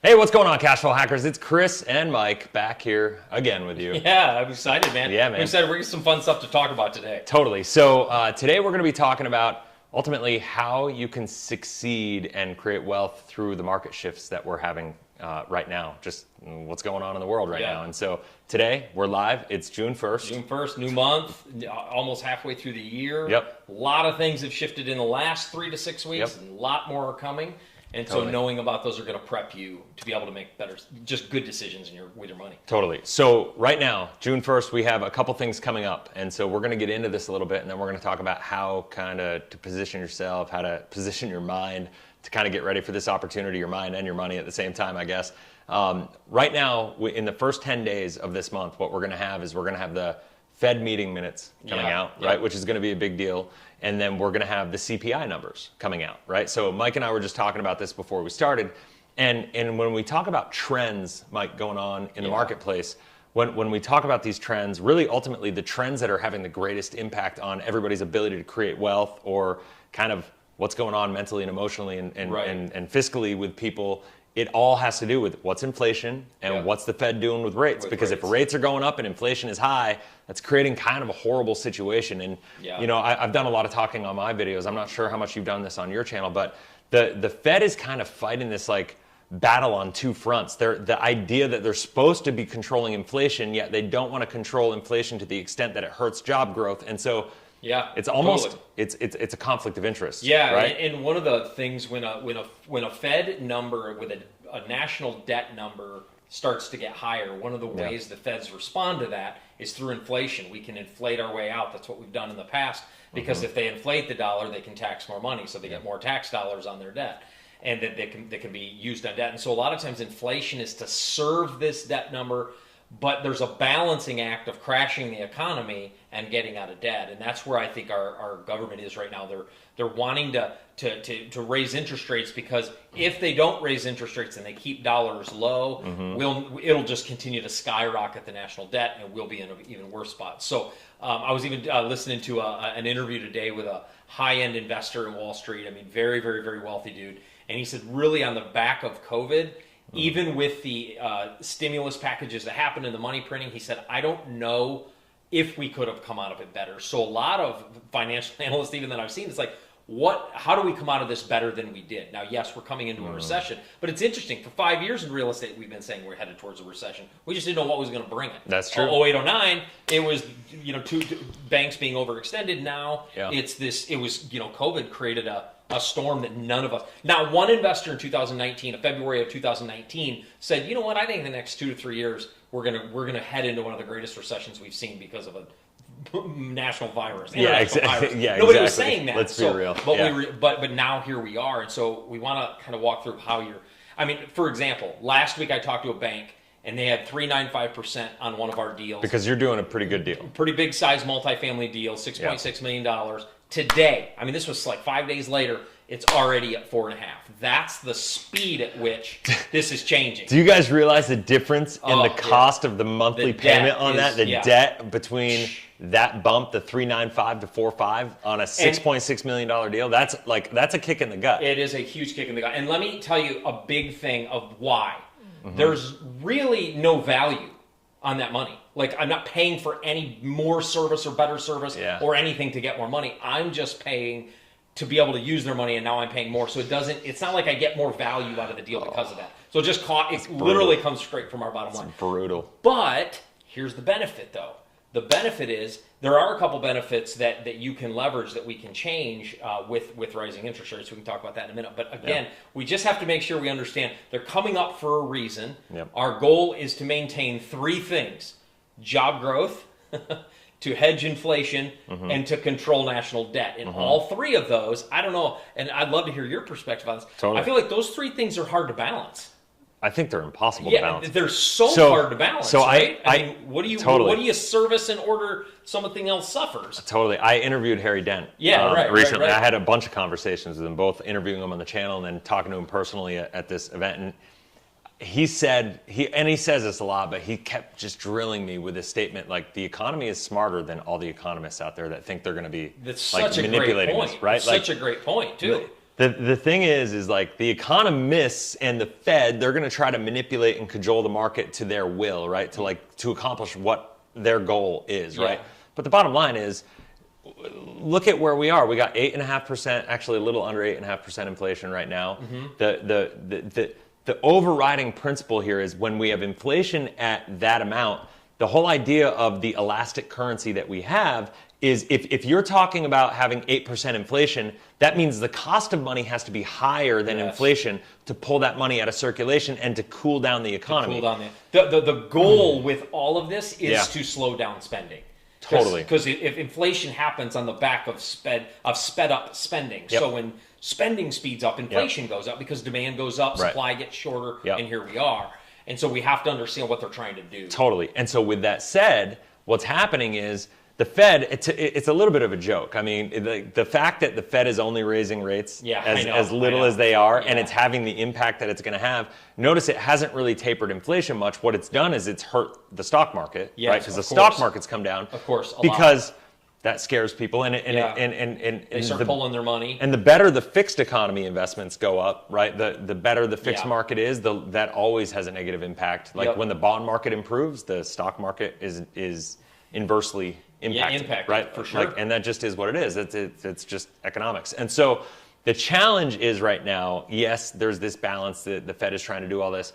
Hey, what's going on, Cashflow Hackers? It's Chris and Mike back here again with you. Yeah, I'm excited, man. Yeah, man. I'm excited. We're getting some fun stuff to talk about today. Totally. So today we're going to be talking about ultimately how you can succeed and create wealth through the market shifts that we're having right now. Just what's going on in the world right now. And so today we're live. It's June 1st. June 1st, new month, almost halfway through the year. Yep. A lot of things have shifted in the last 3 to 6 weeks, and a lot more are coming. And so knowing about those are going to prep you to be able to make better, just good decisions with your money. Totally. So right now, June 1st, we have a couple things coming up. And so we're going to get into this a little bit, and then we're going to talk about how kind of to position yourself, how to position your mind to kind of get ready for this opportunity, your mind and your money at the same time, I guess. Right now, in the first 10 days of this month, what we're going to have is we're going to have the Fed meeting minutes coming out, right, which is going to be a big deal. And then we're going to have the CPI numbers coming out, right? So Mike and I were just talking about this before we started. And when we talk about trends, Mike, going on in the marketplace, when we talk about these trends, really ultimately the trends that are having the greatest impact on everybody's ability to create wealth or kind of what's going on mentally and emotionally and fiscally with people, it all has to do with what's inflation and what's the Fed doing with rates. Because if rates are going up and inflation is high, that's creating kind of a horrible situation. And you know, I've done a lot of talking on my videos. I'm not sure how much you've done this on your channel, but the Fed is kind of fighting this like battle on two fronts. The idea that they're supposed to be controlling inflation, yet they don't want to control inflation to the extent that it hurts job growth. And so it's almost it's a conflict of interest. Yeah, right? And one of the things when a Fed number with a national debt number starts to get higher, one of the ways the Feds respond to that is through inflation. We can inflate our way out. That's what we've done in the past. Because if they inflate the dollar, they can tax more money, so they get more tax dollars on their debt, and that they can be used on debt. And so a lot of times inflation is to serve this debt number. But there's a balancing act of crashing the economy and getting out of debt, and that's where I think our government is right now. They're wanting to raise interest rates, because if they don't raise interest rates and they keep dollars low, it'll just continue to skyrocket the national debt, and we'll be in an even worse spot. So I was even listening to an interview today with a high-end investor in Wall Street. I mean, very, very, very wealthy dude, and he said really on the back of COVID. Even with the stimulus packages that happened in the money printing, he said, I don't know if we could have come out of it better. So a lot of financial analysts, even that I've seen, it's like, how do we come out of this better than we did? Now, yes, we're coming into a recession, but it's interesting. For 5 years in real estate, we've been saying we're headed towards a recession. We just didn't know what was going to bring it. That's true. 08, 09, it was, two banks being overextended. Now it was, COVID created a storm that none of us. Now, one investor in 2019, February of 2019, said, "You know what? I think in the next 2 to 3 years we're gonna head into one of the greatest recessions we've seen because of a national virus." Nobody was saying that. Let's be real. But now here we are, and so we want to kind of walk through how you're. I mean, for example, last week I talked to a bank, and they had 3.95% on one of our deals. Because you're doing a pretty good deal. Pretty big size multifamily deal, $6.6 million. Today, I mean, this was like 5 days later, it's already at 4.5. That's the speed at which this is changing. Do you guys realize the difference in the cost of the monthly payment on that? The debt between that bump, the 3.95 to 4.5 on a $6.6 million deal? That's a kick in the gut. It is a huge kick in the gut. And let me tell you a big thing of why. There's really no value on that money. Like, I'm not paying for any more service or better service or anything to get more money. I'm just paying to be able to use their money, and now I'm paying more. So it's not like I get more value out of the deal because of that. So it literally comes straight from our bottom line. It's brutal. But here's the benefit, though. The benefit is there are a couple benefits that you can leverage that we can change with rising interest rates. We can talk about that in a minute. But again, we just have to make sure we understand they're coming up for a reason. Our goal is to maintain 3 things: job growth, to hedge inflation, and to control national debt. And all 3 of those, I don't know, and I'd love to hear your perspective on this. Totally. I feel like those 3 things are hard to balance. I think they're impossible to balance. They're so hard to balance, right? I mean, what do you service in order something else suffers? Totally. I interviewed Harry Dent recently. I had a bunch of conversations with him, both interviewing him on the channel and then talking to him personally at this event. And he said, he says this a lot, but he kept just drilling me with this statement, like, the economy is smarter than all the economists out there that think they're going to be manipulating us, right? Such a great point, too. The thing is like the economists and the Fed, they're going to try to manipulate and cajole the market to their will, right? To accomplish what their goal is, right? But the bottom line is, look at where we are. We got 8.5%, actually a little under 8.5% inflation right now. The overriding principle here is when we have inflation at that amount, the whole idea of the elastic currency that we have is if you're talking about having 8% inflation, that means the cost of money has to be higher than inflation to pull that money out of circulation and to cool down the economy. The goal with all of this is to slow down spending. Totally. Because if inflation happens on the back of sped up spending, so when spending speeds up, inflation goes up because demand goes up, supply gets shorter, and here we are. And so we have to understand what they're trying to do. Totally. And so with that said, what's happening is the Fed, it's a little bit of a joke. I mean, the fact that the Fed is only raising rates as little as they are, and it's having the impact that it's going to have, notice it hasn't really tapered inflation much. What it's done is it's hurt the stock market, right? Because the stock market's come down. Of course, because that scares people, and they start pulling their money. And the better the fixed economy investments go up, right? The better the fixed market is, that always has a negative impact. Like when the bond market improves, the stock market is inversely impacted, right? For sure. And that just is what it is. It's just economics. And so the challenge is right now, yes, there's this balance that the Fed is trying to do all this.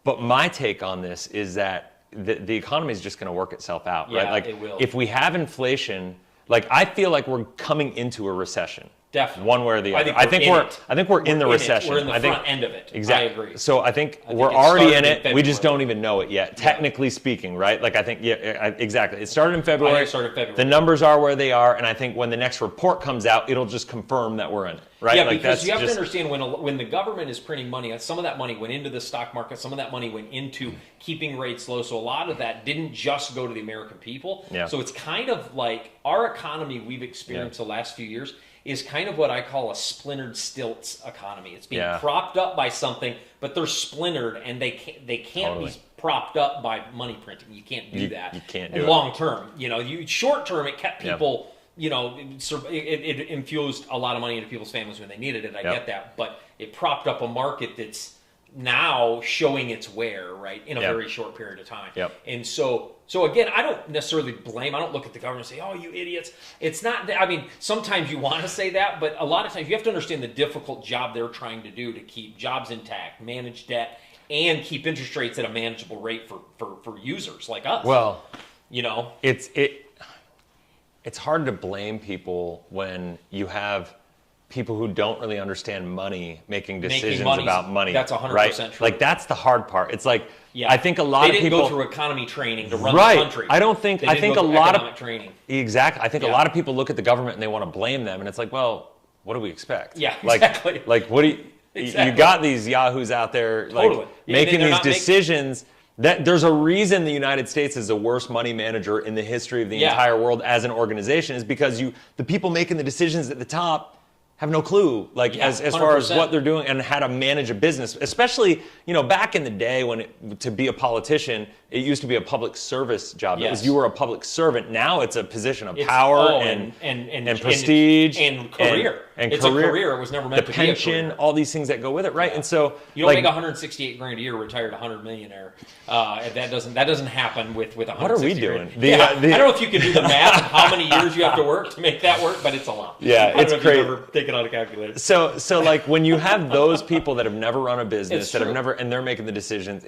But my take on this is that the economy is just going to work itself out, right? Like it will. If we have inflation, like I feel like we're coming into a recession. Definitely. One way or the other. I think we're in the recession. We're in the front end of it. Exactly. I agree. So I think we're already in it. We just don't even know it yet, technically speaking, right? Like I think, exactly. It started in February. I think it started in February. The numbers are where they are, and I think when the next report comes out, it'll just confirm that we're in it, right? Yeah, because you have to understand when the government is printing money, some of that money went into the stock market, some of that money went into keeping rates low. So a lot of that didn't just go to the American people. Yeah. So it's kind of like our economy we've experienced the last few years is kind of what I call a splintered stilts economy. It's being propped up by something, but they're splintered, and they can't be propped up by money printing. You can't do that. You can't do it. Long term, short term, it kept people. It infused a lot of money into people's families when they needed it. I get that, but it propped up a market that's now showing its wear, right, in a very short period of time. And so again, I don't necessarily blame. I don't look at the government and say, "Oh, you idiots." It's not. I mean, sometimes you want to say that, but a lot of times you have to understand the difficult job they're trying to do to keep jobs intact, manage debt, and keep interest rates at a manageable rate for users like us. Well, it's hard to blame people when you have people who don't really understand money making decisions about money. That's 100% right? true. Like that's the hard part. It's like I think a lot of people they didn't go through economy training to run the country. I think a lot of training. Exactly. I think a lot of people look at the government and they want to blame them, and it's like, well, what do we expect? Yeah, exactly. Like what do you? You got these yahoos out there making these decisions. That there's a reason the United States is the worst money manager in the history of the entire world as an organization, is because the people making the decisions at the top have no clue, as far as what they're doing and how to manage a business. Especially, back in the day when to be a politician, it used to be a public service job. It was you were a public servant. Now it's a position of power and prestige and career. It's a career. It was never meant to be a career. The pension, all these things that go with it, right? And so you don't make $168 grand a year, retired $100 millionaire. That doesn't happen with $160 What are we doing? I don't know if you can do the math of how many years you have to work to make that work, but it's a lot. Yeah, it's crazy. Ever taken out a calculator. So when you have those people that have never run a business, and they're making the decisions,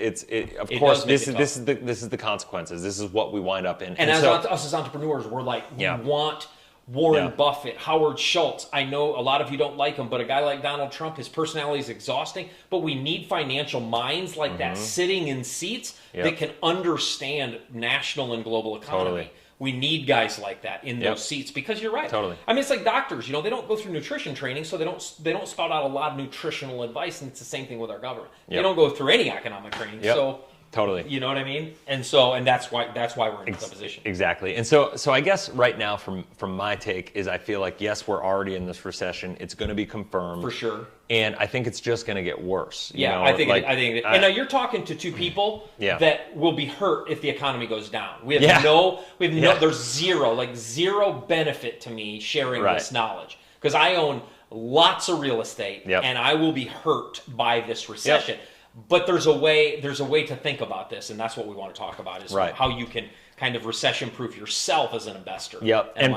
of course this is the consequences. This is what we wind up in. And us as entrepreneurs, we're like, we want Warren Buffett, Howard Schultz. I know a lot of you don't like him, but a guy like Donald Trump, his personality is exhausting. But we need financial minds like that sitting in seats that can understand national and global economy. Totally. We need guys like that in those seats, because you're right. Totally. I mean, it's like doctors. They don't go through nutrition training, so they don't spout out a lot of nutritional advice. And it's the same thing with our government. They don't go through any economic training. So. Totally. You know what I mean? And that's why we're in this position. Exactly. And so I guess right now from my take is I feel like, yes, we're already in this recession. It's going to be confirmed. For sure. And I think it's just going to get worse. I think and now you're talking to two people that will be hurt if the economy goes down. We have there's zero benefit to me sharing this knowledge. Because I own lots of real estate, Yep. and I will be hurt by this recession. But there's a way to think about this, and that's what we want to talk about, is Right. how you can kind of recession-proof yourself as an investor. Yep. And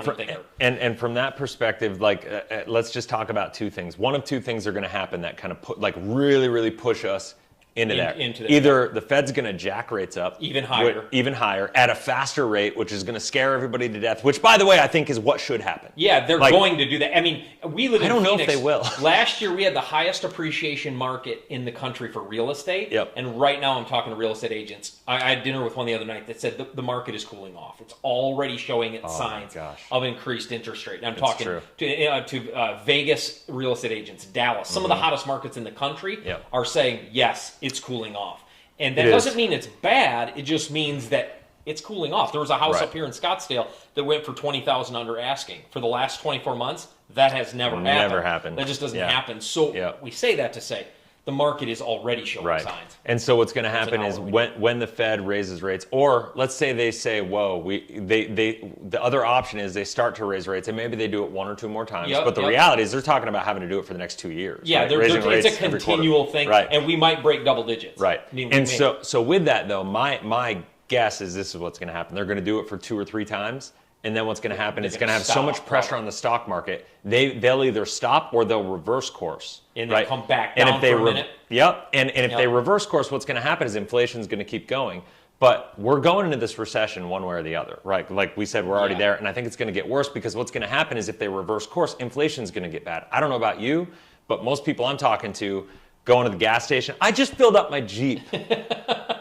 And from that perspective, like, let's just talk about two things. One of two things are going to happen that kind of really, really push us into that. Either the Fed's going to jack rates up even higher at a faster rate, which is going to scare everybody to death, which, by the way, I think is what should happen. Yeah, they're going to do that. I mean, we live in Phoenix. I don't know if they will. Last year, we had the highest appreciation market in the country for real estate. Yep. And right now, I'm talking to real estate agents. I had dinner with one the other night that said the market is cooling off. It's already showing its signs of increased interest rate. And I'm talking to Vegas real estate agents, Dallas. Some of the hottest markets in the country are saying, yes, it's cooling off. And that doesn't mean it's bad. It just means that it's cooling off. There was a house up here in Scottsdale that went for $20,000 under asking. For the last 24 months, that has never happened. That just doesn't happen. So we say that to say the market is already showing signs. And so what's going to happen is when the Fed raises rates, or let's say they say, whoa, the other option is they start to raise rates, and maybe they do it one or two more times. But the reality is they're talking about having to do it for the next 2 years. Yeah, it's a continual thing, and we might break double digits. Right. And so with that, though, my guess is this is what's going to happen. They're going to do it for 2 or 3 times. And then what's going to happen is it's going to have so much pressure on the stock market, they'll either stop or they'll reverse course. And they'll come back down for a minute. Yep. And if they reverse course, what's going to happen is inflation is going to keep going. But we're going into this recession one way or the other, right? Like we said, we're already there. And I think it's going to get worse because what's going to happen is if they reverse course, inflation is going to get bad. I don't know about you, but most people I'm talking to going to the gas station, I just filled up my Jeep.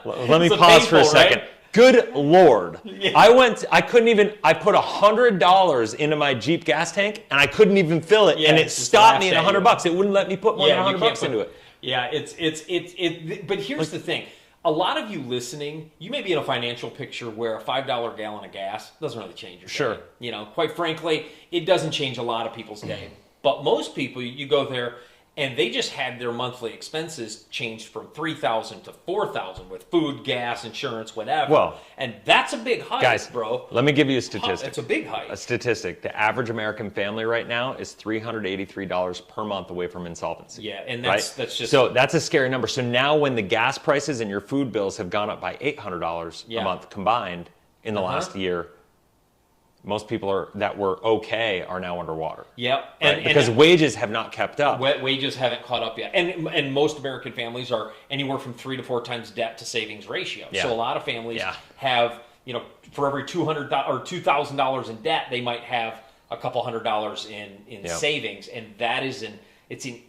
Let me pause for a second. Right? Good Lord. I put $100 into my Jeep gas tank and I couldn't even fill it. And it stopped me at $100. It wouldn't let me put more than $100 into it. Yeah, but here's the thing. A lot of you listening, you may be in a financial picture where a $5 gallon of gas doesn't really change your day. You know, quite frankly, it doesn't change a lot of people's day. But most people, you go there, and they just had their monthly expenses changed from $3,000 to $4,000 with food, gas, insurance, whatever. Well, and that's a big hike, guys, bro. Let me give you a statistic. It's a big hike. A statistic. The average American family right now is $383 per month away from insolvency. Yeah, and that's just... So that's a scary number. So now when the gas prices and your food bills have gone up by $800 a month combined in the last year, most people that were okay are now underwater. Yep. Right? Because wages have not kept up. Wages haven't caught up yet. And most American families are anywhere from 3 to 4 times debt to savings ratio. So a lot of families have, for every $200 or $2,000 in debt, they might have a couple $100 in savings. And that is it's an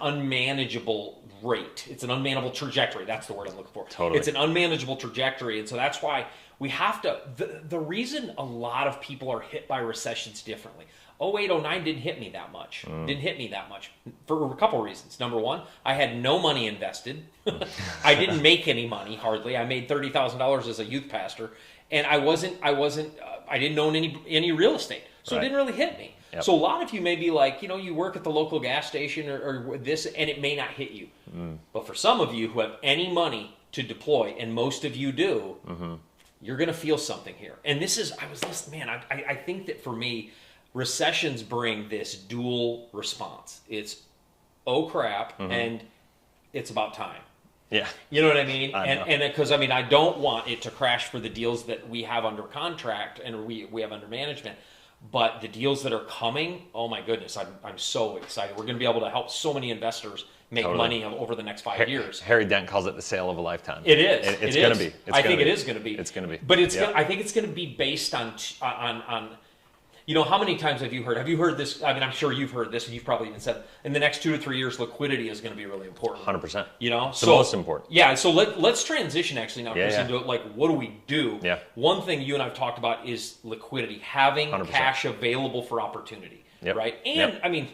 unmanageable rate. It's an unmanageable trajectory. That's the word I'm looking for. Totally. It's an unmanageable trajectory. And so that's why we have to, the reason a lot of people are hit by recessions differently. 08, 09 didn't hit me that much. Didn't hit me that much for a couple reasons. Number one, I had no money invested. I didn't make any money, hardly. I made $30,000 as a youth pastor. And I didn't own any real estate. So it didn't really hit me. Yep. So a lot of you may be like, you work at the local gas station or this, and it may not hit you. But for some of you who have any money to deploy, and most of you do, you're going to feel something here. And I think that for me, recessions bring this dual response. It's, oh crap, and it's about time. Yeah. You know what I mean? And because, I don't want it to crash for the deals that we have under contract and we have under management. But the deals that are coming, oh my goodness, I'm so excited. We're going to be able to help so many investors make money over the next 5 years. Harry Dent calls it the sale of a lifetime. It is. It's going to be. I think it is going to be. It's going to be. But I think it's going to be based on how many times have you heard this? I'm sure you've heard this, and you've probably even said in the next 2 to 3 years, liquidity is going to be really important. 100%. It's the most important. Yeah. So let's transition actually now, Chris, into what do we do? Yeah. One thing you and I've talked about is liquidity, having 100%. Cash available for opportunity, right? And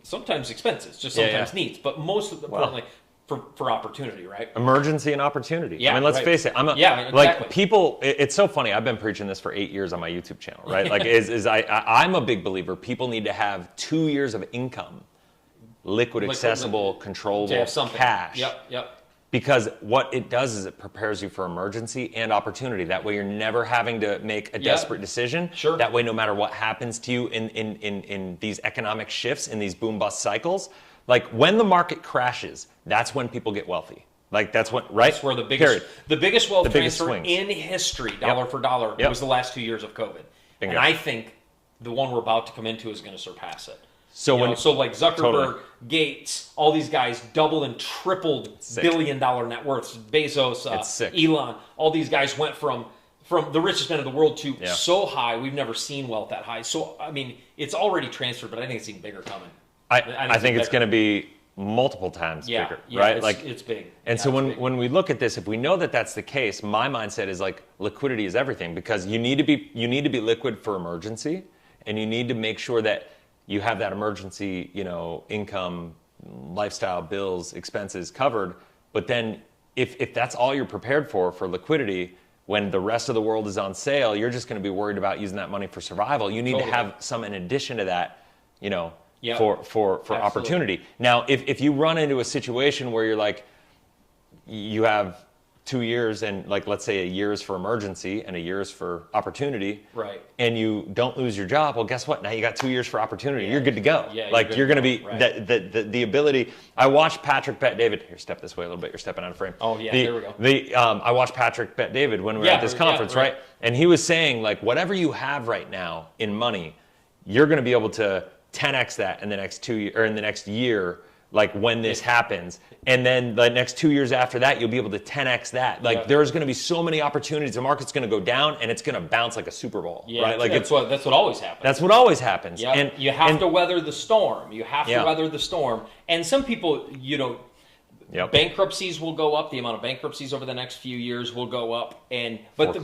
sometimes expenses, just sometimes needs, but most importantly. For opportunity, right? Emergency and opportunity. Yeah, let's face it. exactly. Like people. It's so funny. I've been preaching this for 8 years on my YouTube channel, right? Like, I'm a big believer. People need to have 2 years of income, liquid accessible, controllable cash. Yep. because what it does is it prepares you for emergency and opportunity. That way you're never having to make a desperate decision. Sure. That way, no matter what happens to you in these economic shifts, in these boom bust cycles, like when the market crashes, that's when people get wealthy. Like that's what, right? That's where the biggest wealth transfer swings in history, dollar for dollar, was the last 2 years of COVID. Bingo. And I think the one we're about to come into is going to surpass it. So So like Zuckerberg, Gates, all these guys doubled and tripled billion-dollar net worths. Bezos, Elon, all these guys went from the richest men in the world to so high, we've never seen wealth that high. So, I mean, it's already transferred, but I think it's even bigger coming. I think it's going to be multiple times bigger, right? It's big. And so when we look at this, if we know that that's the case, my mindset is like liquidity is everything, because you need to be liquid for emergency, and you need to make sure that you have that emergency, income, lifestyle, bills, expenses covered. But then if that's all you're prepared for liquidity, when the rest of the world is on sale, you're just going to be worried about using that money for survival. You need to have some in addition to that, for opportunity. Now, if you run into a situation where you're like, you have 2 years and like, let's say a year is for emergency and a year is for opportunity, right? And you don't lose your job, well, guess what? Now you got 2 years for opportunity. You're good to go. Yeah, like you're going to be the ability. I watched Patrick Bet David. Here, step this way a little bit. You're stepping out of frame. Oh yeah, there we go. I watched Patrick Bet David when we were at this conference, right? And he was saying like, whatever you have right now in money, you're going to be able to 10x that in the next 2 years or in the next year. Like when this happens, and then the next 2 years after that, you'll be able to 10x that. Like there's going to be so many opportunities. The market's going to go down, and it's going to bounce like a Super Bowl, right? Like that's what always happens. That's what always happens. Yeah, and you have to weather the storm. You have to weather the storm. And some people, bankruptcies will go up. The amount of bankruptcies over the next few years will go up, but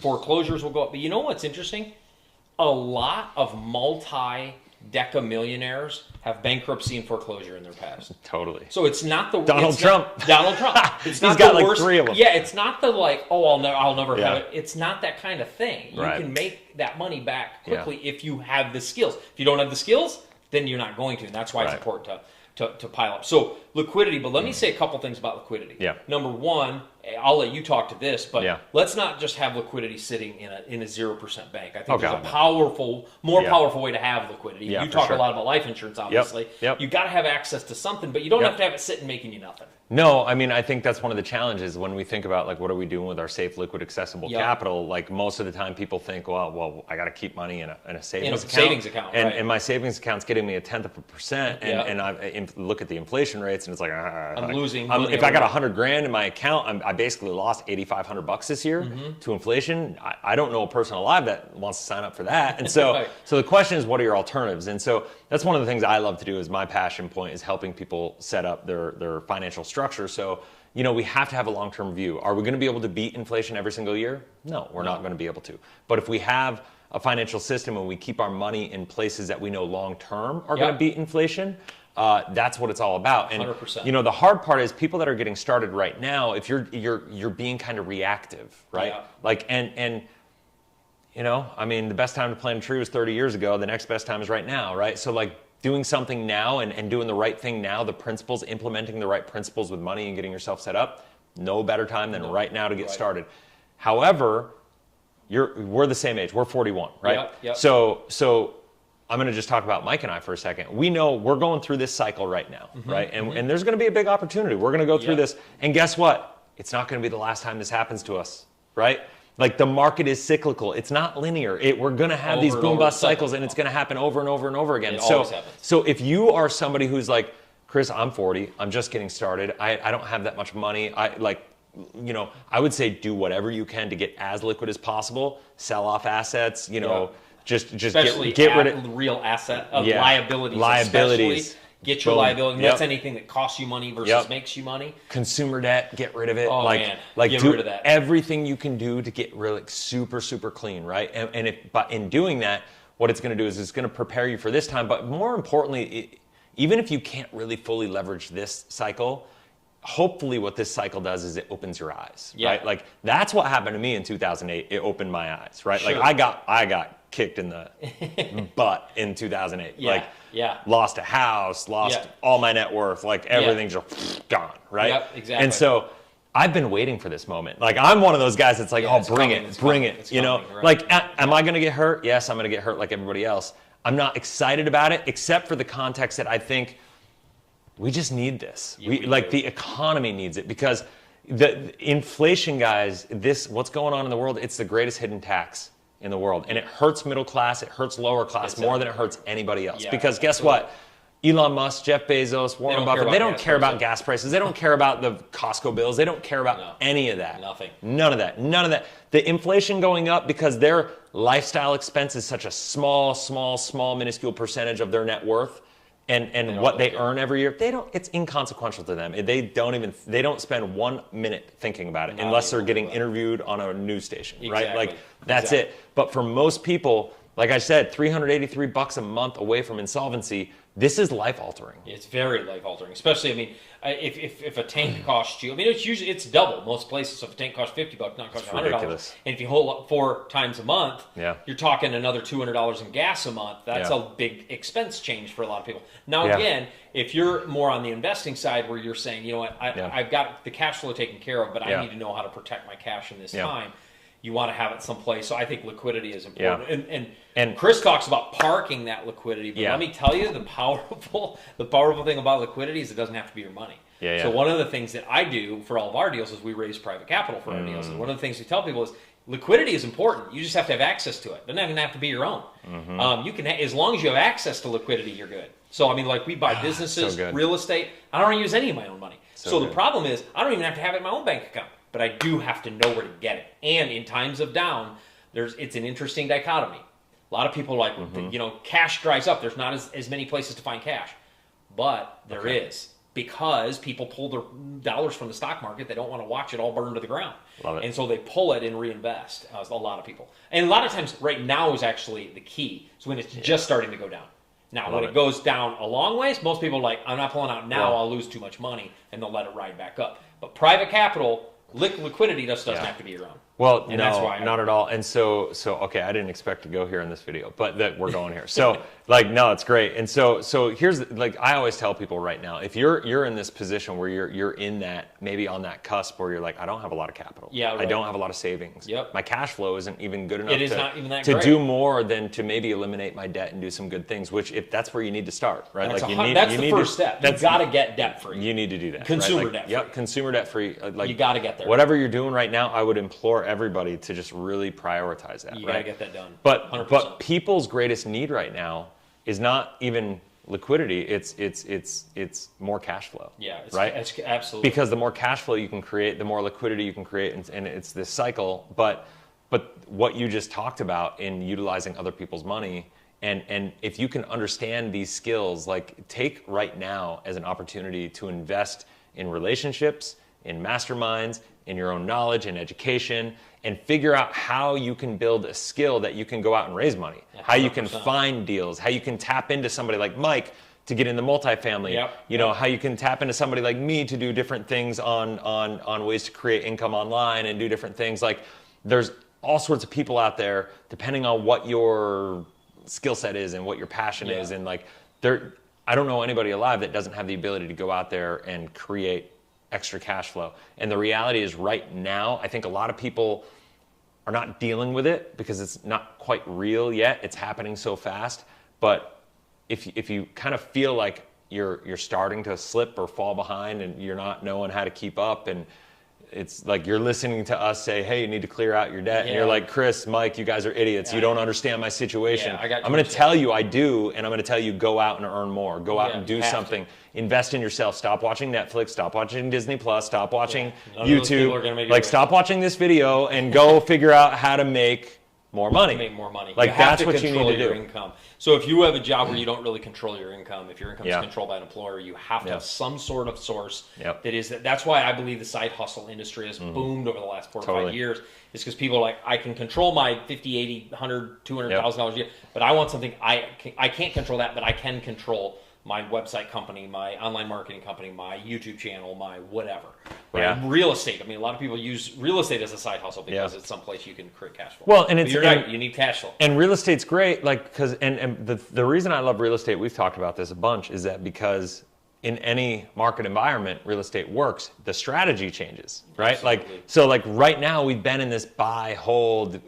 foreclosures will go up. But you know what's interesting? A lot of multi-deca millionaires have bankruptcy and foreclosure in their past. Totally. So it's not the Donald Trump. It's not He's got like 3 of them. Yeah, it's not the like, I'll never have it. It's not that kind of thing. You can make that money back quickly if you have the skills. If you don't have the skills, then you're not going to. And that's why it's important to pile up. So liquidity, but let me say a couple things about liquidity. Yeah. Number one, I'll let you talk to this, but let's not just have liquidity sitting in a 0% bank. I think there's a more powerful way to have liquidity. You talk a lot about life insurance, obviously. Yep. You got to have access to something, but you don't have to have it sitting making you nothing. No, I mean, I think that's one of the challenges when we think about like, what are we doing with our safe, liquid, accessible capital? Like most of the time people think, well, I got to keep money in a savings account. And my savings account's getting me 0.1%. And I look at the inflation rates and it's like, I'm losing. If I got $100,000 in my account, I basically lost $8,500 this year to inflation. I don't know a person alive that wants to sign up for that. And so, so the question is, what are your alternatives? And so that's one of the things I love to do. Is my passion point is helping people set up their financial structure. So, we have to have a long-term view. Are we going to be able to beat inflation every single year? No, we're not going to be able to. But if we have a financial system and we keep our money in places that we know long-term are going to beat inflation, that's what it's all about. And 100%. The hard part is people that are getting started right now. If you're being kind of reactive, right? Like I mean, the best time to plant a tree was 30 years ago. The next best time is right now, right? So like doing something now and doing the right thing now, implementing the right principles with money and getting yourself set up, no better time than right now to get started. However, we're the same age. We're 41, right? Yep. So I'm going to just talk about Mike and I for a second. We know we're going through this cycle right now, right? And there's going to be a big opportunity. We're going to go through this. And guess what? It's not going to be the last time this happens to us, right? Like the market is cyclical. It's not linear. We're going to have these boom bust cycles, and it's going to happen over and over and over again. So if you are somebody who's like, Chris, I'm 40. I'm just getting started. I don't have that much money. I would say do whatever you can to get as liquid as possible. Sell off assets. Just especially get rid of real asset liabilities. Liabilities. Get your liability. That's anything that costs you money versus makes you money. Consumer debt, get rid of it. Oh, man. Get rid of that. Everything you can do to get really super, super clean, right? But in doing that, what it's going to do is it's going to prepare you for this time. But more importantly, even if you can't really fully leverage this cycle, hopefully what this cycle does is it opens your eyes, right? Like that's what happened to me in 2008. It opened my eyes, right? Sure. Like I got kicked in the butt in 2008. Yeah, Like, yeah. lost a house, lost Yeah. all my net worth, like everything's just gone, right? Yep, exactly. And so I've been waiting for this moment. Like, I'm one of those guys that's like, Yeah, oh, it's bring coming, it, it's bring coming, it. it's You know, coming, right. like, am I going to get hurt? Yes, I'm going to get hurt like everybody else. I'm not excited about it, except for the context that I think we just need this. Yeah, we like do. the economy needs it, because the inflation, guys, what's going on in the world, it's the greatest hidden tax in the world. And it hurts middle class, it hurts lower class It's more than it hurts anybody else. Yeah, Because guess absolutely. what? Elon Musk, Jeff Bezos, Warren don't care Buffett, about they don't gas care about prices. gas prices. They don't care about the Costco bills. They don't care about No. any of that. Nothing. None of that. None of that. The inflation going up because their lifestyle expense is such a small, minuscule percentage of their net worth. And what they earn every year, it's inconsequential to them. They don't spend 1 minute thinking about it, Not unless they're even getting a little interviewed on a news station, right? Exactly. Like, that's Exactly. it. But for most people, like I said, $383 a month away from insolvency, this is life altering. It's very life altering, especially. I mean, if a tank costs you, I mean, it's double most places. So if a tank costs $50, not cost It's $100. ridiculous. And if you hold up 4 times a month, Yeah. you're talking another $200 in gas a month. That's Yeah. a big expense change for a lot of people. Now, Yeah. again, if you're more on the investing side, where you're saying, you know what, Yeah. I've got the cash flow taken care of, but Yeah. I need to know how to protect my cash in this Yeah. time. You want to have it someplace. So I think liquidity is important. Yeah. And Chris talks about parking that liquidity, but Yeah. let me tell you, the powerful thing about liquidity is it doesn't have to be your money. Yeah, So yeah. one of the things that I do for all of our deals is we raise private capital for our deals. And one of the things we tell people is liquidity is important. You just have to have access to it. It doesn't even have to be your own. You can, as long as you have access to liquidity, you're good. So I mean, like, we buy businesses, so good. real estate. I don't use any of my own money. So the good. problem is I don't even have to have it in my own bank account, but I do have to know where to get it. And in times of down, it's an interesting dichotomy. A lot of people are like, cash dries up. There's not as many places to find cash. But there is, because people pull their dollars from the stock market. They don't want to watch it all burn to the ground. Love it. And so they pull it and reinvest, a lot of people. And a lot of times right now is actually the key. So when it's just starting to go down. Now, when it goes down a long ways, most people are like, I'm not pulling out now. Yeah. I'll lose too much money, and they'll let it ride back up. But private capital, liquidity just doesn't have to be your own. Well, And no, that's why not at all. And so okay, I didn't expect to go here in this video, but that we're going here. So like, no, it's great. And so here's, like, I always tell people right now, if you're in this position where you're in that, maybe on that cusp where you're like, I don't have a lot of capital. Yeah, I right. don't have a lot of savings. Yep. My cash flow isn't even good enough It is not even that to great. do more than to maybe eliminate my debt and do some good things, which if that's where you need to start, right? That's, like that's the first step. You've got to get debt free. You need to do that. Consumer right? debt Yep, free. consumer debt free. Like, You gotta get there. Whatever you're doing right now, I would implore everybody to just really prioritize that. You right? gotta get that done. But 100%. people's greatest need right now is not even liquidity. It's more cash flow. Yeah, it's, right. it's absolutely. Because the more cash flow you can create, the more liquidity you can create, and it's this cycle. But what you just talked about in utilizing other people's money, and if you can understand these skills, like, take right now as an opportunity to invest in relationships, in masterminds, in your own knowledge and education, and figure out how you can build a skill that you can go out and raise money, how you can 100%. find deals, how you can tap into somebody like Mike to get in the multifamily, Yep. you know, how you can tap into somebody like me to do different things on ways to create income online and do different things. Like, there's all sorts of people out there, depending on what your skill set is and what your passion is. And like, I don't know anybody alive that doesn't have the ability to go out there and create extra cash flow. And the reality is, right now, I think a lot of people are not dealing with it because it's not quite real yet. It's happening so fast. But if you kind of feel like you're starting to slip or fall behind and you're not knowing how to keep up, and it's like you're listening to us say, hey, you need to clear out your debt. And you're like, Chris, Mike, you guys are idiots. You don't understand my situation. Yeah, I'm going to tell you I do, and I'm going to tell you go out and earn more. Go out and do something. Invest in yourself. Stop watching Netflix. Stop watching Disney Plus. Stop watching YouTube. Like, stop watching this video and go figure out how to make more money. Make more money. Like, you have that's to what you control need to your do. income. So if you have a job where you don't really control your income, if your income is Yeah. controlled by an employer, you have to have some sort of source Yep. that is. That's why I believe the side hustle industry has boomed over the last 4 or 5 Totally. years. Is because people are like, I can control my $50, $80, $100, $200,000 a year, but I want something I can't control that, but I can control my website company, my online marketing company, my YouTube channel, my whatever. Right? Yeah. Real estate. I mean, a lot of people use real estate as a side hustle because Yeah. it's someplace you can create cash flow. Well, and But it's you're right. You need cash flow. And real estate's great, like, because and the reason I love real estate, we've talked about this a bunch, is that because in any market environment, real estate works, the strategy changes, right? Absolutely. Like right now we've been in this buy, hold,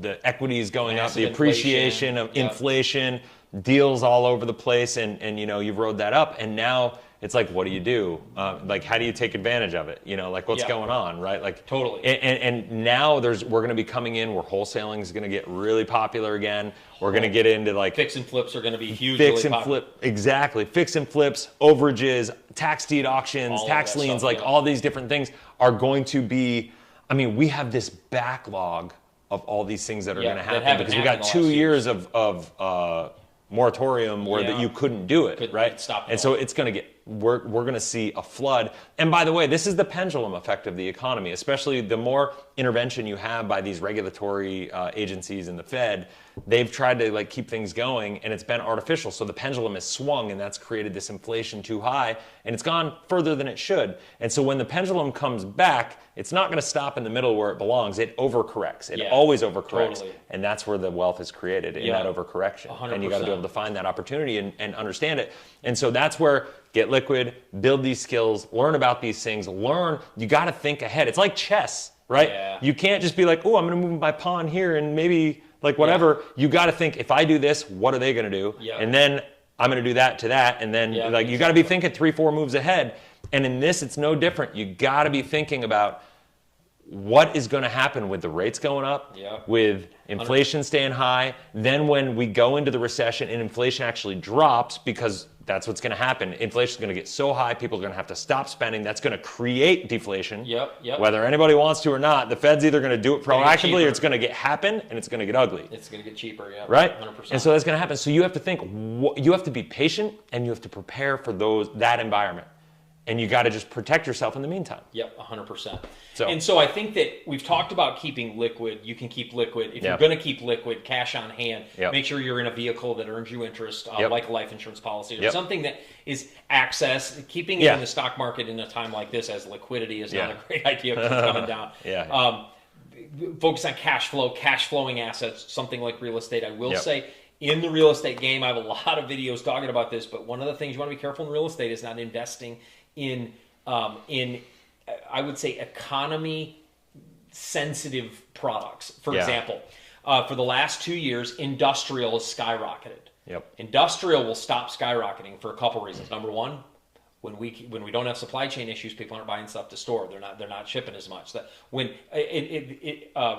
the equity is going Massive up, the appreciation of inflation, deals all over the place, and you know, you've rode that up, and now it's like, what do you do? Like, how do you take advantage of it? You know, like what's going on, right? Like Totally. And now we're going to be coming in where wholesaling is going to get really popular again. We're going to get into like fix and flips are going to be hugely popular. Exactly. Fix and flips, overages, tax deed auctions, All tax of that liens, stuff, like all these different things are going to be, I mean, we have this backlog of all these things that are going to happen because we got 2 years of moratorium where that you couldn't do it, right? Stop it and so it's going to get, we're going to see a flood. And by the way, this is the pendulum effect of the economy, especially the more intervention you have by these regulatory agencies and the Fed. They've tried to like keep things going, and it's been artificial. So the pendulum has swung, and that's created this inflation too high, and it's gone further than it should. And so when the pendulum comes back, it's not going to stop in the middle where it belongs. It overcorrects. It always overcorrects. Totally. And that's where the wealth is created, in that overcorrection. 100%. And you got to be able to find that opportunity and understand it. And so that's where get liquid, build these skills, learn about these things, you got to think ahead. It's like chess, right? Yeah. You can't just be like, oh, I'm going to move my pawn here and maybe like whatever. You got to think, if I do this, what are they going to do? And then I'm going to do that to that. And then you got to be thinking 3-4 moves ahead. And in this, it's no different. You got to be thinking about what is going to happen with the rates going up, with inflation staying high. Then when we go into the recession and inflation actually drops, because that's what's going to happen. Inflation is going to get so high, people are going to have to stop spending. That's going to create deflation. Whether anybody wants to or not, the Fed's either going to do it proactively or it's going to happen and it's going to get ugly. It's going to get cheaper, right? 100%. And so that's going to happen. So you have to think, you have to be patient and you have to prepare for that environment. And you got to just protect yourself in the meantime. 100%. So. And so I think that we've talked about keeping liquid. You can keep liquid. If you're going to keep liquid, cash on hand, make sure you're in a vehicle that earns you interest, like a life insurance policy or something that is access. Keeping it in the stock market in a time like this as liquidity is not a great idea because it's coming down. Focus on cash flow, cash flowing assets, something like real estate. I will say, in the real estate game, I have a lot of videos talking about this, but one of the things you want to be careful in real estate is not investing in I would say economy sensitive products. For example, for the last 2 years, industrial has skyrocketed. Industrial will stop skyrocketing for a couple reasons. Number one, when we don't have supply chain issues, people aren't buying stuff to store. They're not shipping as much. That when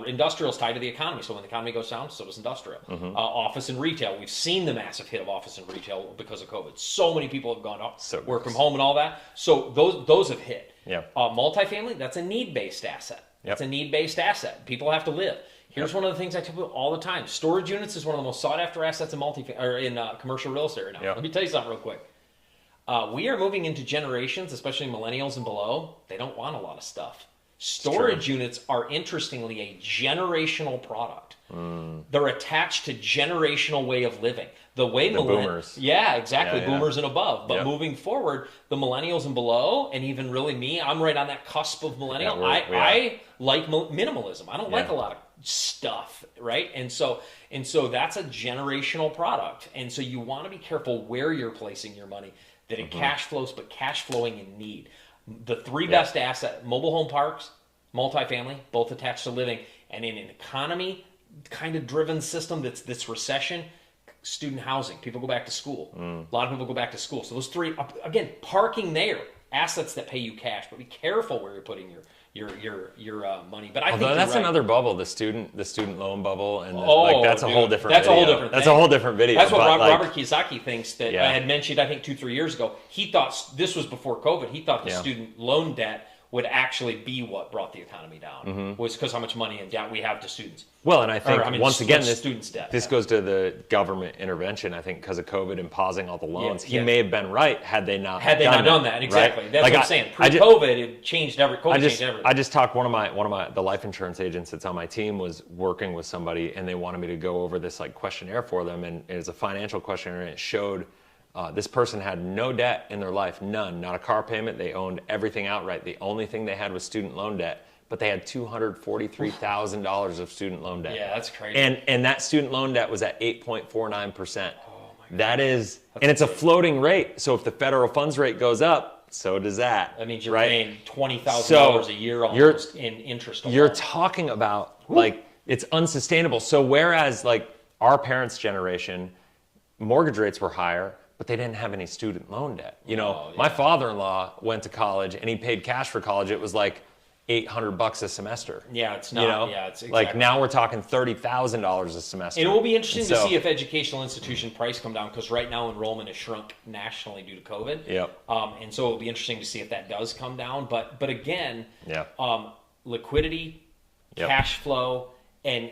industrial is tied to the economy, so when the economy goes down, so does industrial. Office and retail, we've seen the massive hit of office and retail because of COVID. So many people have gone up, work from home and all that. So those have hit. Multifamily, that's a need-based asset. That's a need-based asset. People have to live. Here's one of the things I tell people all the time: storage units is one of the most sought-after assets in commercial real estate right now. Let me tell you something real quick. We are moving into generations, especially millennials and below. They don't want a lot of stuff. Storage units are, interestingly, a generational product. They're attached to generational way of living. The boomers. Yeah, exactly. Boomers and above. But moving forward, the millennials and below, and even really me, I'm right on that cusp of millennial. I like minimalism. I don't like a lot of stuff, right? And so that's a generational product. And so you want to be careful where you're placing your money, that it cash flows, but cash flowing in need. The three best asset: mobile home parks, multifamily, both attached to living, and in an economy kind of driven system that's this recession, student housing. People go back to school. A lot of people go back to school. So those three, again, parking there, assets that pay you cash, but be careful where you're putting your money. But I think that's right. another bubble, the student loan bubble, and that's dude, a whole different. That's video. a whole different. That's thing. a whole different video. That's what Robert Kiyosaki thinks that I had mentioned. I think 2-3 years ago, he thought this was before COVID. He thought the student loan debt would actually be what brought the economy down, was because how much money and debt we have to students. Well, and I think once again, this goes to the government intervention. I think because of COVID and pausing all the loans, he may have been right had they not done that. Exactly, right? that's what I'm saying. Pre-COVID, it changed everything. I just talked one of the life insurance agents that's on my team was working with somebody, and they wanted me to go over this like questionnaire for them, and it was a financial questionnaire, and it showed This person had no debt in their life, none, not a car payment. They owned everything outright. The only thing they had was student loan debt, but they had $243,000 of student loan debt. Yeah, that's crazy. And that student loan debt was at 8.49%. That is, and it's a floating rate. So if the federal funds rate goes up, so does that. That means you're right? paying $20,000 a year almost in interest alone. You're talking about like it's unsustainable. So whereas like our parents' generation, mortgage rates were higher, but they didn't have any student loan debt. My father-in-law went to college and he paid cash for college. It was like $800 a semester. Yeah, it's not. Yeah, it's exactly. Like now we're talking $30,000 a semester. And it will be interesting to see if educational institution price come down, because right now enrollment has shrunk nationally due to COVID. Yep. And so it'll be interesting to see if that does come down. But again, Yep. Liquidity, Yep. cash flow, and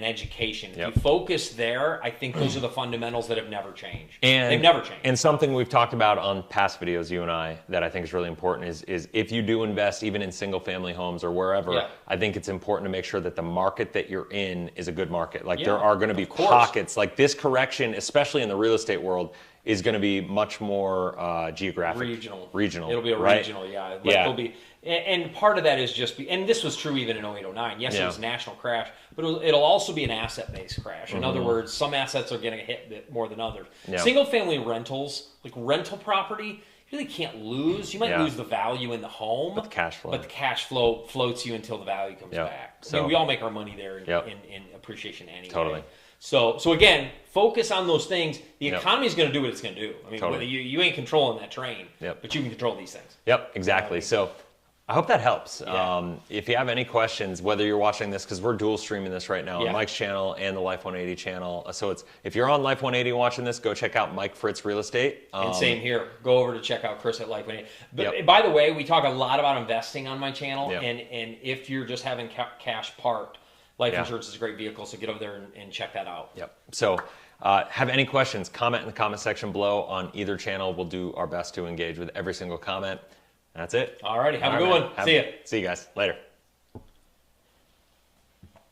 education. Yep. If you focus there, I think those are the fundamentals that have never changed. And they've never changed. And something we've talked about on past videos, you and I, that I think is really important is if you do invest even in single family homes or wherever, Yeah. I think it's important to make sure that the market that you're in is a good market. Like Yeah, there are going to be of course. pockets, like this correction, especially in the real estate world, is going to be much more geographic. Regional. It'll be a right? regional, yeah. Like Yeah. It'll be, and part of that is just, and this was true even in 08, 09. Yes, Yeah. it was a national crash, but it'll also be an asset-based crash. In other words, some assets are going to hit more than others. Yeah. Single-family rentals, like rental property, you really can't lose. You might Yeah. lose the value in the home, But the cash flow. But the cash flow floats you until the value comes Yep. back. So- I mean, we all make our money there in, Yep. in appreciation anyway. Totally. So again, focus on those things. The Yep. economy is going to do what it's going to do. I mean, Totally. whether you ain't controlling that train, Yep. but you can control these things. Yep, exactly. So I hope that helps. Yeah. If you have any questions, whether you're watching this, because we're dual streaming this right now Yeah. on Mike's channel and the Life 180 channel. So if you're on Life 180 watching this, go check out Mike Fritz Real Estate. And same here. Go over to check out Chris at Life 180. But Yep. by the way, we talk a lot about investing on my channel, Yep. and if you're just having cash parked, life Yeah. insurance is a great vehicle. So get over there and check that out. Yep. So have any questions, comment in the comment section below on either channel. We'll do our best to engage with every single comment. That's it. All righty. Have a All good right, one. man. See ya. See you guys later.